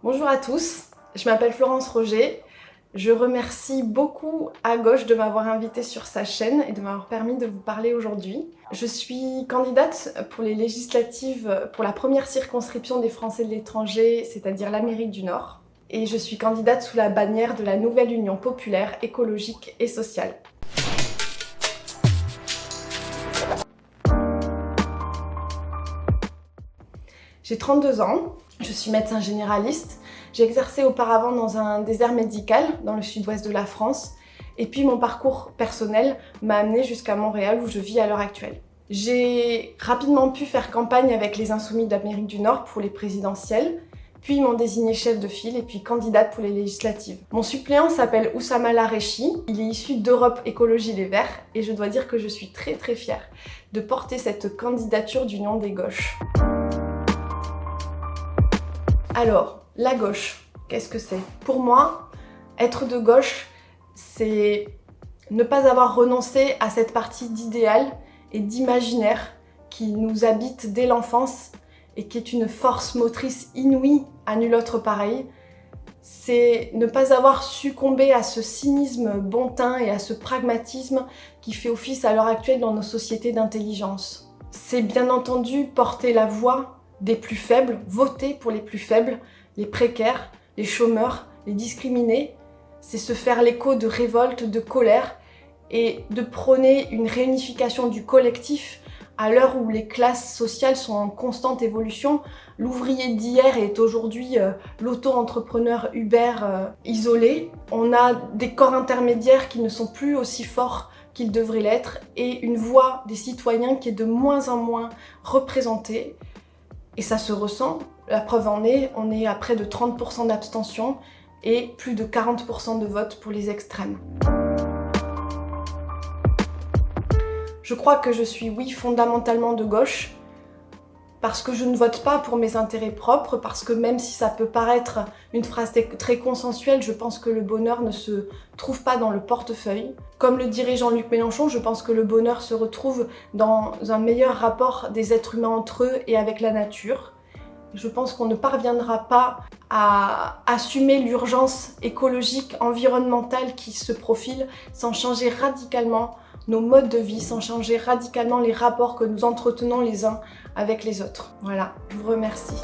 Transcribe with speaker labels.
Speaker 1: Bonjour à tous, je m'appelle Florence Roger. Je remercie beaucoup à Gauche de m'avoir invitée sur sa chaîne et de m'avoir permis de vous parler aujourd'hui. Je suis candidate pour les législatives pour la première circonscription des Français de l'étranger, c'est-à-dire l'Amérique du Nord. Et je suis candidate sous la bannière de la nouvelle Union populaire, écologique et sociale. J'ai 32 ans, je suis médecin généraliste. J'ai exercé auparavant dans un désert médical dans le sud-ouest de la France. Et puis mon parcours personnel m'a amené jusqu'à Montréal où je vis à l'heure actuelle. J'ai rapidement pu faire campagne avec les Insoumis d'Amérique du Nord pour les présidentielles. Puis ils m'ont désignée chef de file et puis candidate pour les législatives. Mon suppléant s'appelle Oussama Larechi. Il est issu d'Europe Écologie Les Verts et je dois dire que je suis très fière de porter cette candidature d'Union des Gauches. Alors, la gauche, qu'est-ce que c'est? Pour moi, être de gauche, c'est ne pas avoir renoncé à cette partie d'idéal et d'imaginaire qui nous habite dès l'enfance et qui est une force motrice inouïe à nul autre pareil. C'est ne pas avoir succombé à ce cynisme bontain et à ce pragmatisme qui fait office à l'heure actuelle dans nos sociétés d'intelligence. C'est bien entendu porter la voix des plus faibles, voter pour les plus faibles, les précaires, les chômeurs, les discriminés. C'est se faire l'écho de révolte, de colère et de prôner une réunification du collectif à l'heure où les classes sociales sont en constante évolution. L'ouvrier d'hier est aujourd'hui l'auto-entrepreneur Uber isolé. On a des corps intermédiaires qui ne sont plus aussi forts qu'ils devraient l'être et une voix des citoyens qui est de moins en moins représentée. Et ça se ressent, la preuve en est, on est à près de 30% d'abstention et plus de 40% de vote pour les extrêmes. Je crois que je suis, oui, fondamentalement de gauche, parce que je ne vote pas pour mes intérêts propres, parce que même si ça peut paraître une phrase très consensuelle, je pense que le bonheur ne se trouve pas dans le portefeuille. Comme le dirait Jean-Luc Mélenchon, je pense que le bonheur se retrouve dans un meilleur rapport des êtres humains entre eux et avec la nature. Je pense qu'on ne parviendra pas à assumer l'urgence écologique, environnementale qui se profile sans changer radicalement nos modes de vie, sans changer radicalement les rapports que nous entretenons les uns avec les autres. Voilà, je vous remercie.